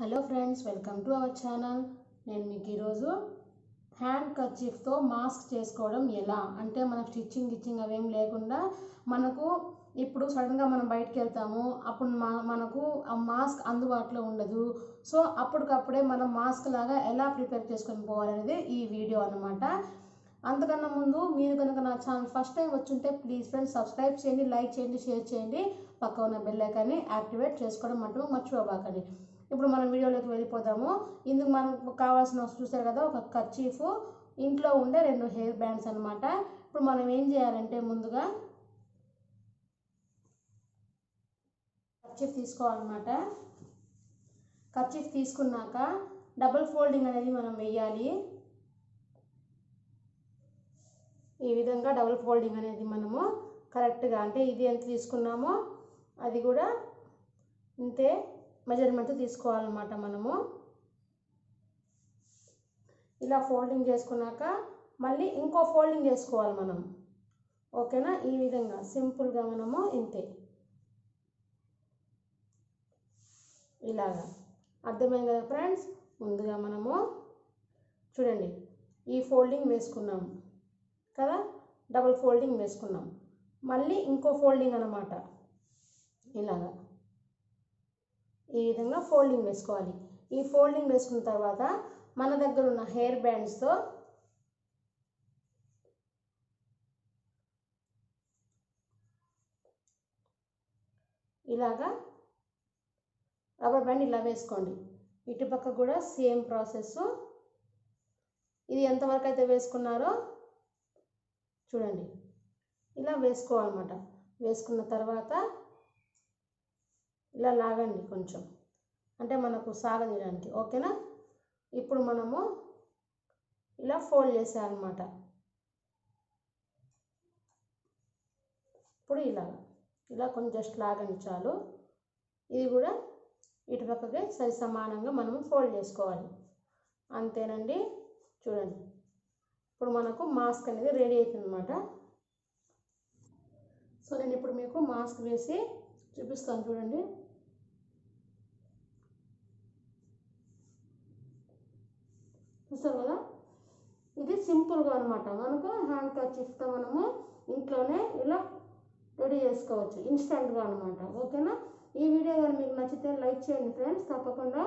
Hello friends, welcome to our channel. నేను మీకు ఈరోజు హ్యాండ్ కర్చీఫ్తో మాస్క్ చేసుకోవడం ఎలా అంటే మనకు స్టిచ్చింగ్ అవేం లేకుండా మనకు ఇప్పుడు సడన్గా మనం బయటకు వెళ్తాము, అప్పుడు మనకు ఆ మాస్క్ అందుబాటులో ఉండదు. సో అప్పటికప్పుడే మనం మాస్క్ లాగా ఎలా ప్రిపేర్ చేసుకొని పోవాలనేది ఈ వీడియో అన్నమాట. అంతకన్నా ముందు మీరు కనుక నా ఛానల్ ఫస్ట్ టైం వచ్చుంటే ప్లీజ్ ఫ్రెండ్స్ సబ్స్క్రైబ్ చేయండి, లైక్ చేయండి, షేర్ చేయండి, పక్క ఉన్న బెల్ ఐకాన్ని యాక్టివేట్ చేసుకోవడం మటుకు మర్చిపోబాకండి. ఇప్పుడు మనం వీడియోలోకి వెళ్ళిపోదాము. ఇందుకు మనకు కావాల్సిన చూసారు కదా, ఒక కర్చీఫ్, ఇంట్లో ఉండే 2 హెయిర్ బ్యాండ్స్ అనమాట. ఇప్పుడు మనం ఏం చేయాలంటే ముందుగా కర్చీఫ్ తీసుకోవాలన్నమాట. కర్చీఫ్ తీసుకున్నాక డబుల్ ఫోల్డింగ్ అనేది మనం వేయాలి. ఈ విధంగా డబుల్ ఫోల్డింగ్ అనేది మనము కరెక్ట్గా, అంటే ఇది ఎంత తీసుకున్నామో అది కూడా ఇంతే మెజర్మెంట్ తీసుకోవాలన్నమాట. మనము ఇలా ఫోల్డింగ్ చేసుకున్నాక మళ్ళీ ఇంకో ఫోల్డింగ్ చేసుకోవాలి మనం, ఓకేనా? ఈ విధంగా సింపుల్గా మనము ఇంతే, ఇలాగా. అర్థమైంది కదా ఫ్రెండ్స్? ముందుగా మనము చూడండి, ఈ ఫోల్డింగ్ వేసుకున్నాము కదా, డబుల్ ఫోల్డింగ్ వేసుకున్నాం, మళ్ళీ ఇంకో ఫోల్డింగ్ అన్నమాట. ఇలాగా ఈ విధంగా ఫోల్డింగ్ వేసుకోవాలి. ఈ ఫోల్డింగ్ వేసుకున్న తర్వాత మన దగ్గర ఉన్న హెయిర్ బ్యాండ్స్తో ఇలాగా రబ్బర్ బ్యాండ్ ఇలా వేసుకోండి. ఇటుపక్క కూడా సేమ్ ప్రాసెస్. ఇది ఎంతవరకు అయితే వేసుకున్నారో చూడండి, ఇలా వేసుకోవాలన్నమాట. వేసుకున్న తర్వాత ఇలా లాగండి కొంచెం, అంటే మనకు సాగదీయడానికి, ఓకేనా? ఇప్పుడు మనము ఇలా ఫోల్డ్ చేసేయాలన్నమాట. ఇప్పుడు ఇలా కొంచెం జస్ట్ లాగండి చాలు. ఇది కూడా ఇటు పక్కకి సరి సమానంగా మనము ఫోల్డ్ చేసుకోవాలి. అంతేనండి. చూడండి, ఇప్పుడు మనకు మాస్క్ అనేది రెడీ అవుతుంది అన్నమాట. సో నేను ఇప్పుడు మీకు మాస్క్ వేసి చూపిస్తాను, చూడండి. చూస్తారు కదా, ఇది సింపుల్గా అనమాట. మనకు హ్యాండ్ కర్చీఫ్తో మనము ఇంట్లోనే ఇలా రెడీ చేసుకోవచ్చు ఇన్స్టెంట్గా అనమాట, ఓకేనా? ఈ వీడియో కానీ మీకు నచ్చితే లైక్ చేయండి ఫ్రెండ్స్, తప్పకుండా